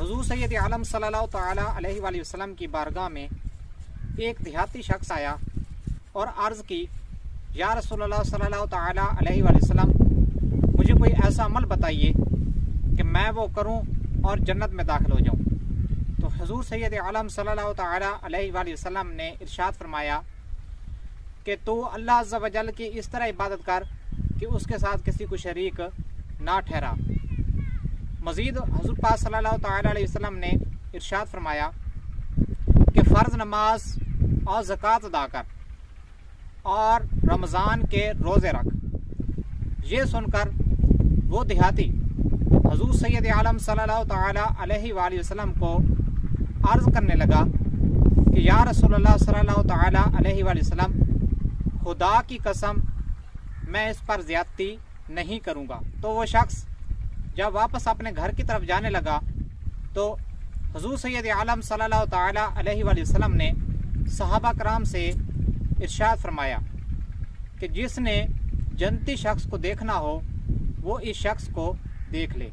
हुजूर सैयद आलम सल्लल्लाहु तआला अलैहि वसल्लम की बारगाह में एक देहाती शख्स आया और अर्ज़ की, या रसूलल्लाह सल्लल्लाहु तआला अलैहि वसल्लम, मुझे कोई ऐसा अमल बताइए कि मैं वो करूं और जन्नत में दाखिल हो जाऊं। तो हुजूर सैयद आलम सल्लल्लाहु तआला अलैहि वसल्लम ने इरशाद फरमाया कि तू अल्लाह अज़्ज़ा व जल की इस तरह इबादत कर कि उसके साथ किसी को शरीक ना ठहरा। मज़ीद हुज़ूर पाक सल्लल्लाहु तआला अलैहि वसल्लम ने इरशाद फरमाया कि फ़र्ज़ नमाज और ज़कात अदा कर और रमज़ान के रोज़े रख। ये सुनकर वो देहाती हुज़ूर सैयद आलम सल्लल्लाहु तआला अलैहि वसल्लम को अर्ज़ करने लगा कि या रसूलल्लाह सल्लल्लाहु तआला अलैहि वसल्लम, खुदा की कसम मैं इस पर ज़्यादती नहीं करूँगा। तो वो शख्स जब वापस अपने घर की तरफ जाने लगा तो हुज़ूर सैयद आलम सल्लल्लाहु तआला अलैहि वसल्लम ने सहाबा कराम से इरशाद फरमाया कि जिसने जन्नती शख्स को देखना हो वो इस शख्स को देख ले।